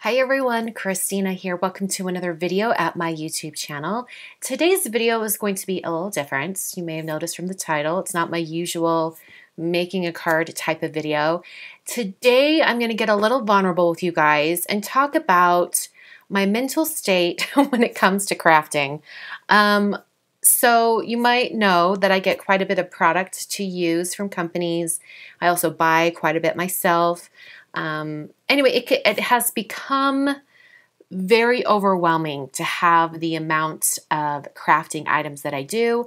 Hi everyone, Christina here. Welcome to another video at my YouTube channel. Today's video is going to be a little different. You may have noticed from the title, it's not my usual making a card type of video. Today I'm going to get a little vulnerable with you guys and talk about my mental state when it comes to crafting. So you might know that I get quite a bit of product to use from companies. I also buy quite a bit myself. Anyway, it has become very overwhelming to have the amount of crafting items that I do.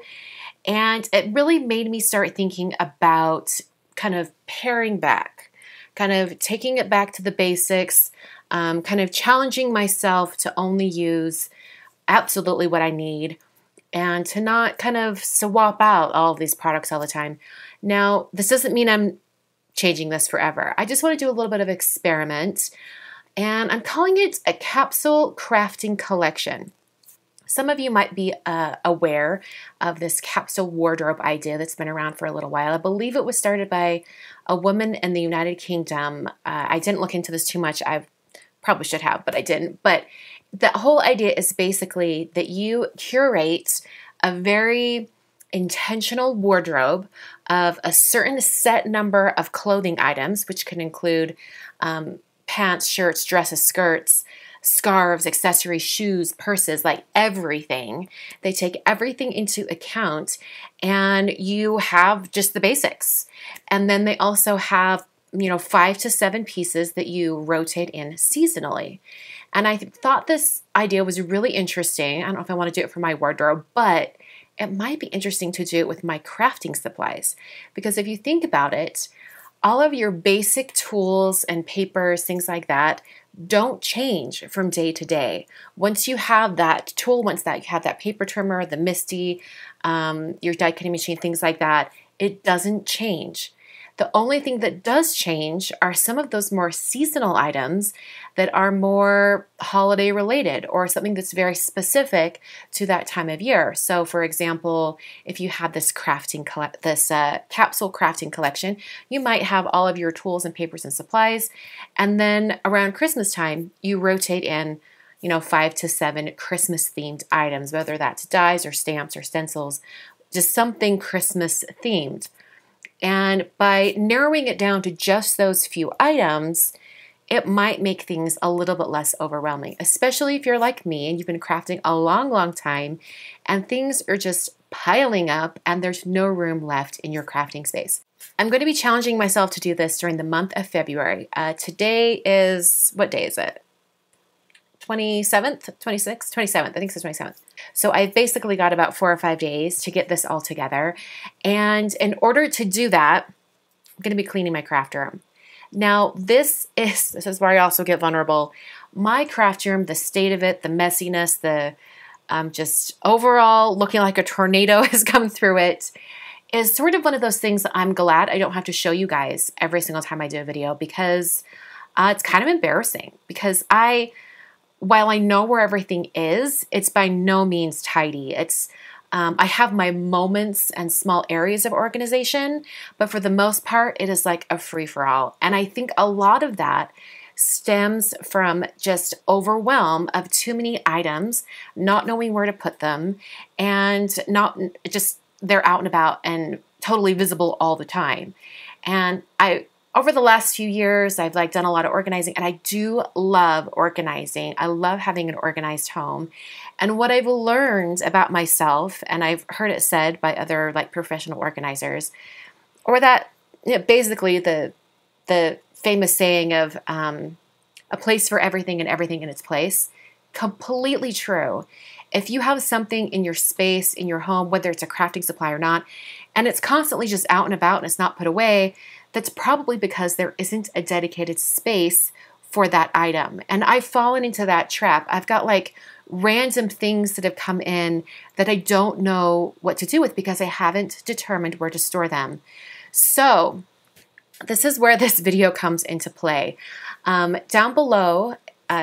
And it really made me start thinking about kind of paring back, kind of taking it back to the basics, kind of challenging myself to only use absolutely what I need and to not kind of swap out all of these products all the time. Now, this doesn't mean I'm changing this forever. I just want to do a little bit of experiment, and I'm calling it a capsule crafting collection. Some of you might be aware of this capsule wardrobe idea that's been around for a little while. I believe it was started by a woman in the United Kingdom. I didn't look into this too much. I probably should have, but I didn't. But the whole idea is basically that you curate a very intentional wardrobe of a certain set number of clothing items, which can include pants, shirts, dresses, skirts, scarves, accessories, shoes, purses, like everything. They take everything into account, and you have just the basics. And then they also have, 5 to 7 pieces that you rotate in seasonally. And I thought this idea was really interesting. I don't know if I want to do it for my wardrobe, but it might be interesting to do it with my crafting supplies, because if you think about it, all of your basic tools and papers, things like that, don't change from day to day. Once you have that tool, once that you have that paper trimmer, the MISTI, your die cutting machine, things like that, it doesn't change. The only thing that does change are some of those more seasonal items that are more holiday related or something that's very specific to that time of year. So for example, if you have this capsule crafting collection, you might have all of your tools and papers and supplies, and then around Christmas time, you rotate in 5 to 7 Christmas themed items, whether that's dies or stamps or stencils, just something Christmas themed. And by narrowing it down to just those few items, it might make things a little bit less overwhelming, especially if you're like me and you've been crafting a long, long time and things are just piling up and there's no room left in your crafting space. I'm going to be challenging myself to do this during the month of February. Today is, what day is it? 27th, 26th, 27th. I think it's the 27th. So I've basically got about 4 or 5 days to get this all together. And in order to do that, I'm going to be cleaning my craft room. Now, this is where I also get vulnerable. My craft room, the state of it, the messiness, the just overall looking like a tornado has come through it, is sort of one of those things that I'm glad I don't have to show you guys every single time I do a video, because it's kind of embarrassing. Because while I know where everything is, it's by no means tidy. I have my moments and small areas of organization, but for the most part, it is like a free-for-all. And I think a lot of that stems from just overwhelm of too many items, not knowing where to put them, and not just they're out and about and totally visible all the time. And over the last few years, I've done a lot of organizing, and I do love organizing. I love having an organized home. And what I've learned about myself, and I've heard it said by other professional organizers, or that basically the famous saying of a place for everything and everything in its place, completely true. If you have something in your space, in your home, whether it's a crafting supply or not, and it's constantly just out and about and it's not put away, that's probably because there isn't a dedicated space for that item. And I've fallen into that trap. I've got random things that have come in that I don't know what to do with because I haven't determined where to store them. So this is where this video comes into play. Down below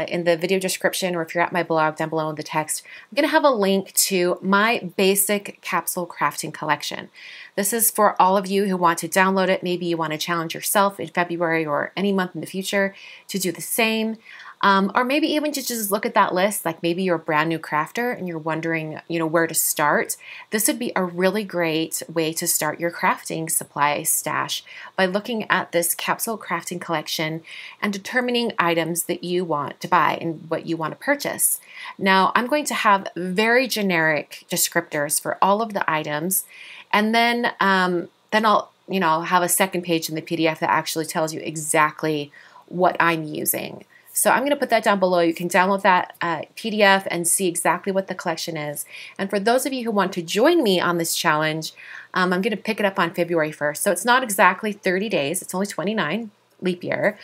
in the video description, or if you're at my blog down below in the text, I'm going to have a link to my basic capsule crafting collection. This is for all of you who want to download it. Maybe you want to challenge yourself in February or any month in the future to do the same. Or maybe even to just look at that list, like maybe you're a brand new crafter and you're wondering, where to start. This would be a really great way to start your crafting supply stash by looking at this capsule crafting collection and determining items that you want to buy and what you want to purchase. Now, I'm going to have very generic descriptors for all of the items, and then I'll have a second page in the PDF that actually tells you exactly what I'm using. So I'm going to put that down below. You can download that PDF and see exactly what the collection is. And for those of you who want to join me on this challenge, I'm going to pick it up on February 1st. So it's not exactly 30 days. It's only 29, leap year.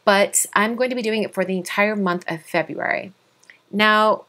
But I'm going to be doing it for the entire month of February. Now,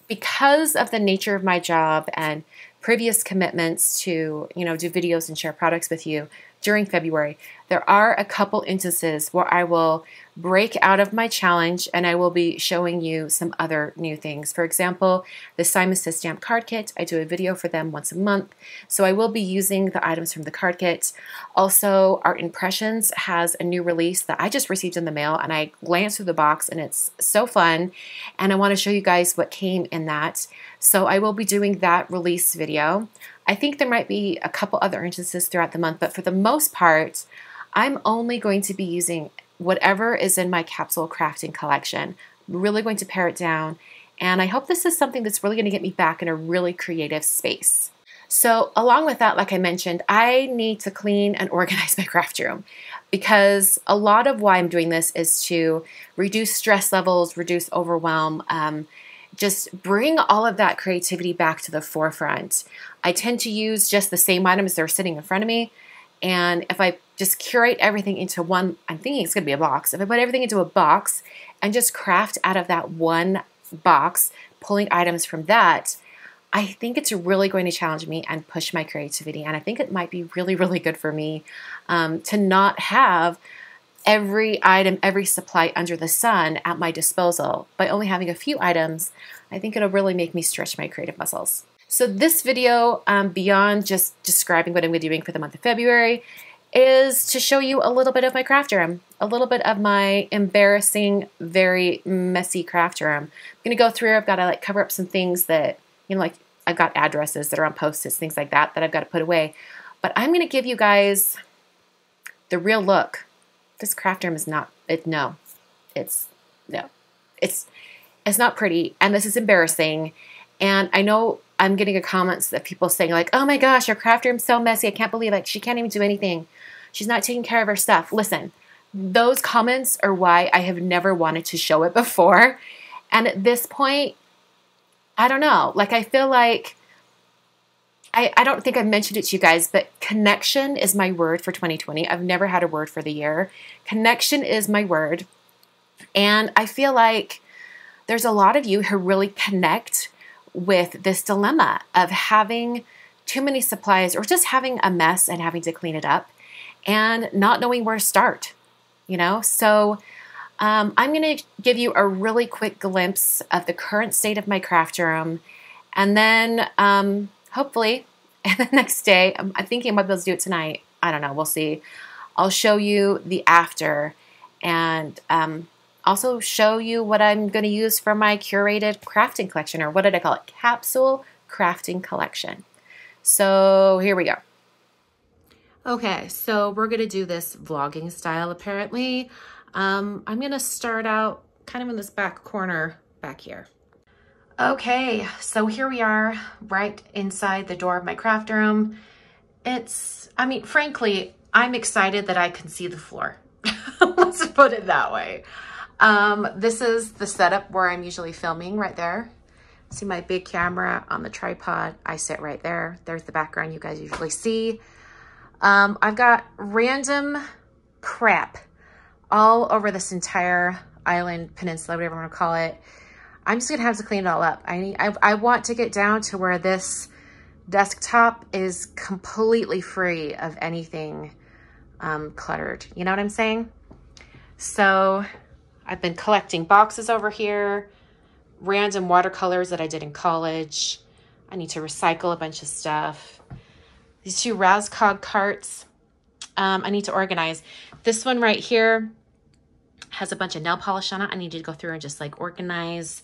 because of the nature of my job and previous commitments to, do videos and share products with you during February, there are a couple instances where I will break out of my challenge and I will be showing you some other new things. For example, the Simon Says Stamp card kit, I do a video for them once a month, so I will be using the items from the card kit. Also, Art Impressions has a new release that I just received in the mail, and I glanced through the box and it's so fun, and I want to show you guys what came in that. So I will be doing that release video. I think there might be a couple other instances throughout the month, but for the most part, I'm only going to be using whatever is in my capsule crafting collection. I'm really going to pare it down, and I hope this is something that's really going to get me back in a really creative space. So along with that, like I mentioned, I need to clean and organize my craft room, because a lot of why I'm doing this is to reduce stress levels, reduce overwhelm, just bring all of that creativity back to the forefront. I tend to use just the same items that are sitting in front of me, and if I just curate everything into one, I'm thinking it's going to be a box. If I put everything into a box and just craft out of that one box, pulling items from that, I think it's really going to challenge me and push my creativity. And I think it might be really, really good for me to not have every item, every supply under the sun at my disposal. By only having a few items, I think it'll really make me stretch my creative muscles. So this video, beyond just describing what I'm going to be doing for the month of February, is to show you a little bit of my craft room, a little bit of my embarrassing, very messy craft room. I'm going to go through, I've got to cover up some things that, like I've got addresses that are on Post-its, things like that I've got to put away. But I'm going to give you guys the real look. This craft room is not, it's not pretty, and this is embarrassing. And I know I'm getting comments that people saying like, oh my gosh, your craft room's so messy. I can't believe she can't even do anything. She's not taking care of her stuff. Listen, those comments are why I have never wanted to show it before. And at this point, I don't know. I feel like, I don't think I've mentioned it to you guys, but connection is my word for 2020. I've never had a word for the year. Connection is my word. And I feel like there's a lot of you who really connect with this dilemma of having too many supplies or just having a mess and having to clean it up and not knowing where to start, So I'm going to give you a really quick glimpse of the current state of my craft room, and then hopefully the next day, I'm thinking I might be able to do it tonight. I don't know. We'll see. I'll show you the after, and also show you what I'm going to use for my curated crafting collection, or what did I call it? Capsule crafting collection. So here we go. Okay, so we're going to do this vlogging style apparently. I'm going to start out kind of in this back corner back here. Okay, so here we are right inside the door of my craft room. Frankly, I'm excited that I can see the floor. Let's put it that way. This is the setup where I'm usually filming right there. See my big camera on the tripod. I sit right there. There's the background you guys usually see. I've got random crap all over this entire island, peninsula, whatever you want to call it. I'm just gonna have to clean it all up. I want to get down to where this desktop is completely free of anything cluttered. You know what I'm saying? So I've been collecting boxes over here, random watercolors that I did in college. I need to recycle a bunch of stuff. These two Razcog carts, I need to organize. This one right here, Has a bunch of nail polish on it. I need to go through and just like organize.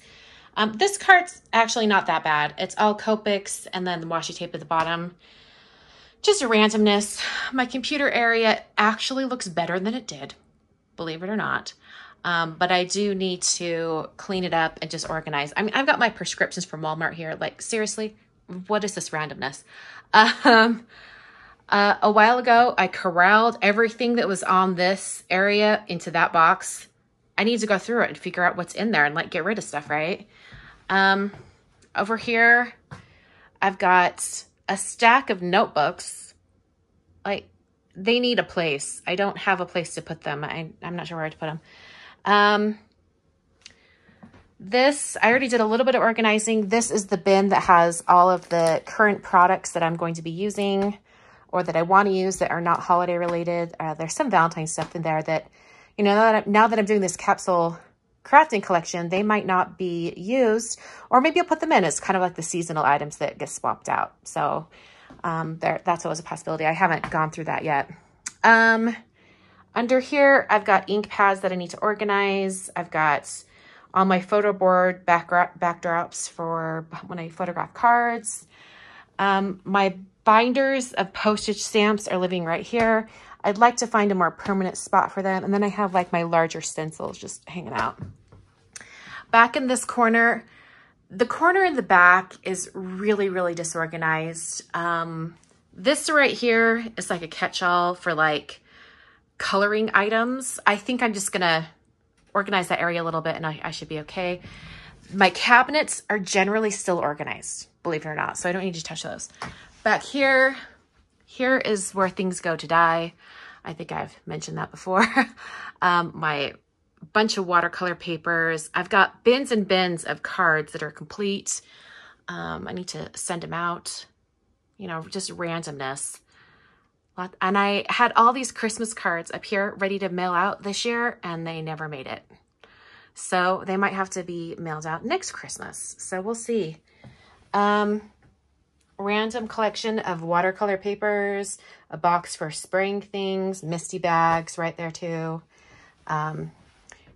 This card's actually not that bad. It's all Copics and then the washi tape at the bottom. Just a randomness. My computer area actually looks better than it did, believe it or not. But I do need to clean it up and just organize. I mean, I've got my prescriptions from Walmart here. Like, seriously, what is this randomness? A while ago, I corralled everything that was on this area into that box. I need to go through it and figure out what's in there and like get rid of stuff, right? Over here, I've got a stack of notebooks. Like, they need a place. I don't have a place to put them. I'm not sure where to put them. This, I already did a little bit of organizing. This is the bin that has all of the current products that I'm going to be using or that I want to use that are not holiday related. There's some Valentine stuff in there that, you know, now that I'm doing this capsule crafting collection, they might not be used, or maybe I'll put them in as kind of like the seasonal items that get swapped out. So that's always a possibility. I haven't gone through that yet. Under here, I've got ink pads that I need to organize. I've got all my photo board backdrops for when I photograph cards. My binders of postage stamps are living right here. I'd like to find a more permanent spot for them. And then I have like my larger stencils just hanging out. Back in this corner, the corner in the back is really, really disorganized. This right here is like a catch-all for like coloring items. I think I'm just gonna organize that area a little bit and I should be okay. My cabinets are generally still organized, believe it or not, so I don't need to touch those. Back here is where things go to die. I think I've mentioned that before. My bunch of watercolor papers. I've got bins and bins of cards that are complete. I need to send them out, you know, just randomness. And I had all these Christmas cards up here ready to mail out this year, and they never made it. So they might have to be mailed out next Christmas. So we'll see. Random collection of watercolor papers, a box for spraying things, Misty bags right there too.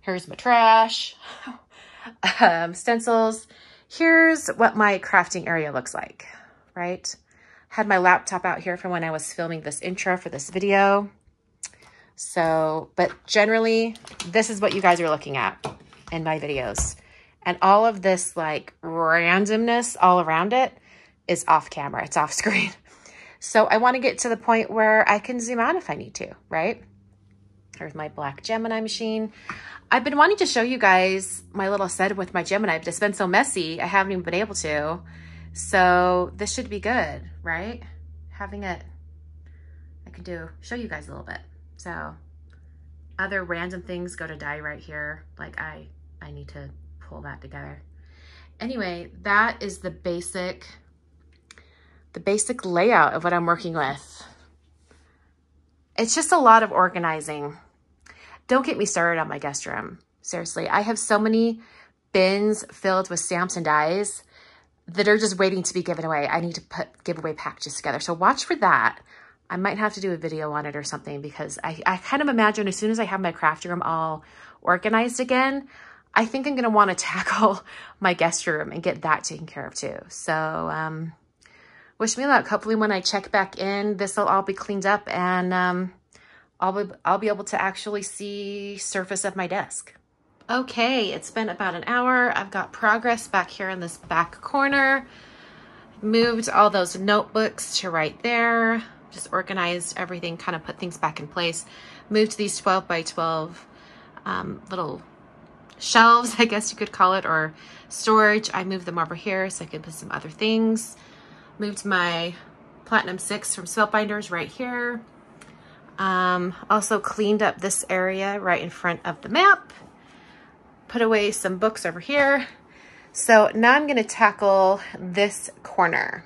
Here's my trash, stencils. Here's what my crafting area looks like, right? Had my laptop out here from when I was filming this intro for this video. So, but generally, this is what you guys are looking at in my videos. And all of this like randomness all around it is off camera. It's off screen. So I want to get to the point where I can zoom out if I need to, right? There's my black Gemini machine. I've been wanting to show you guys my little setup with my Gemini, but it's been so messy, I haven't even been able to. So this should be good, right? Having it, I can show you guys a little bit. So other random things go to die right here. Like I need to pull that together. Anyway, that is the basic layout of what I'm working with. It's just a lot of organizing. Don't get me started on my guest room. Seriously, I have so many bins filled with stamps and dies that are just waiting to be given away. I need to put giveaway packages together. So watch for that. I might have to do a video on it or something because I kind of imagine as soon as I have my craft room all organized again, I think I'm going to want to tackle my guest room and get that taken care of too. So wish me luck. Hopefully when I check back in, this will all be cleaned up and I'll be able to actually see surface of my desk. Okay, it's been about an hour. I've got progress back here in this back corner. Moved all those notebooks to right there. Just organized everything, kind of put things back in place. Moved these 12 by 12 little shelves, I guess you could call it, or storage. I moved them over here so I could put some other things. Moved my Platinum 6 from Spellbinders right here. Also cleaned up this area right in front of the map. Put away some books over here. So now I'm going to tackle this corner.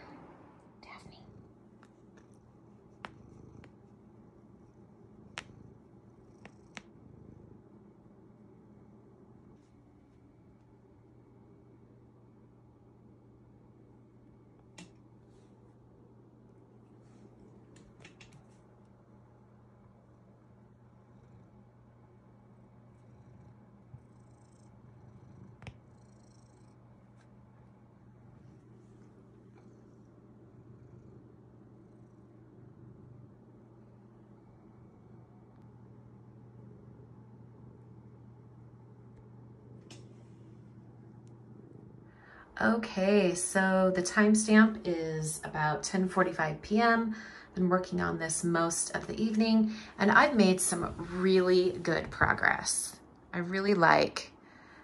Okay, so the timestamp is about 10:45 p.m. Been working on this most of the evening, and I've made some really good progress. I really like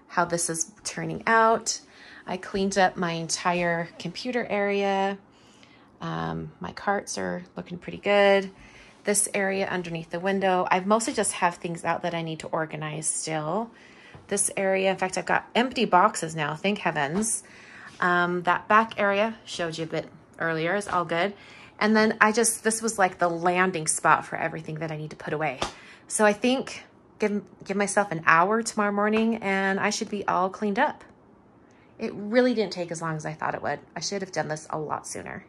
how this is turning out. I cleaned up my entire computer area. My carts are looking pretty good. This area underneath the window, I've mostly just have things out that I need to organize still. This area, in fact, I've got empty boxes now, thank heavens. That back area, showed you a bit earlier, is all good. And then this was like the landing spot for everything that I need to put away. So I think give myself an hour tomorrow morning and I should be all cleaned up. It really didn't take as long as I thought it would. I should have done this a lot sooner.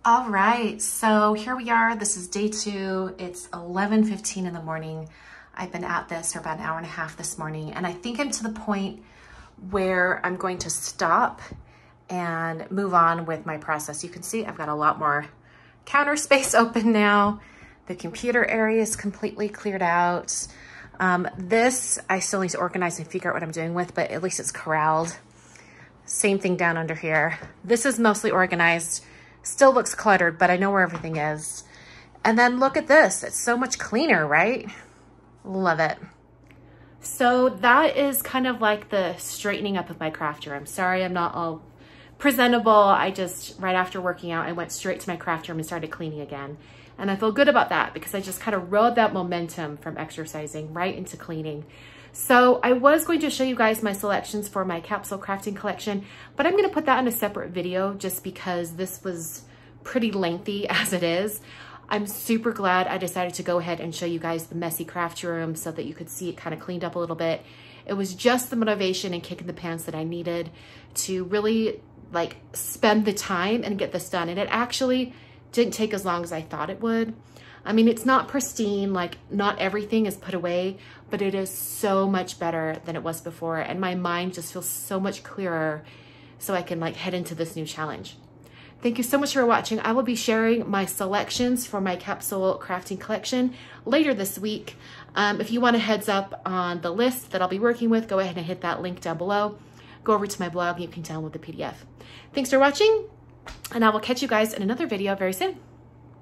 All right, so here we are. This is day 2. It's 11:15 in the morning. I've been at this for about an hour and a half this morning, and I think I'm to the point where I'm going to stop and move on with my process. You can see I've got a lot more counter space open now. The computer area is completely cleared out. This I still need to organize and figure out what I'm doing with, but at least it's corralled. Same thing down under here. This is mostly organized. Still looks cluttered, but I know where everything is. And then look at this. It's so much cleaner, right? Love it. So that is kind of like the straightening up of my craft room. Sorry, I'm not all presentable. I just, right after working out, I went straight to my craft room and started cleaning again. And I feel good about that because I just kind of rode that momentum from exercising right into cleaning. So I was going to show you guys my selections for my capsule crafting collection, but I'm going to put that in a separate video just because this was pretty lengthy as it is. I'm super glad I decided to go ahead and show you guys the messy craft room so that you could see it kind of cleaned up a little bit. It was just the motivation and kick in the pants that I needed to really like spend the time and get this done. And it actually didn't take as long as I thought it would. I mean, it's not pristine, like not everything is put away, but it is so much better than it was before. And my mind just feels so much clearer so I can like head into this new challenge. Thank you so much for watching. I will be sharing my selections for my capsule crafting collection later this week. If you want a heads up on the list that I'll be working with, go ahead and hit that link down below. Go over to my blog and you can download the PDF. Thanks for watching, and I will catch you guys in another video very soon.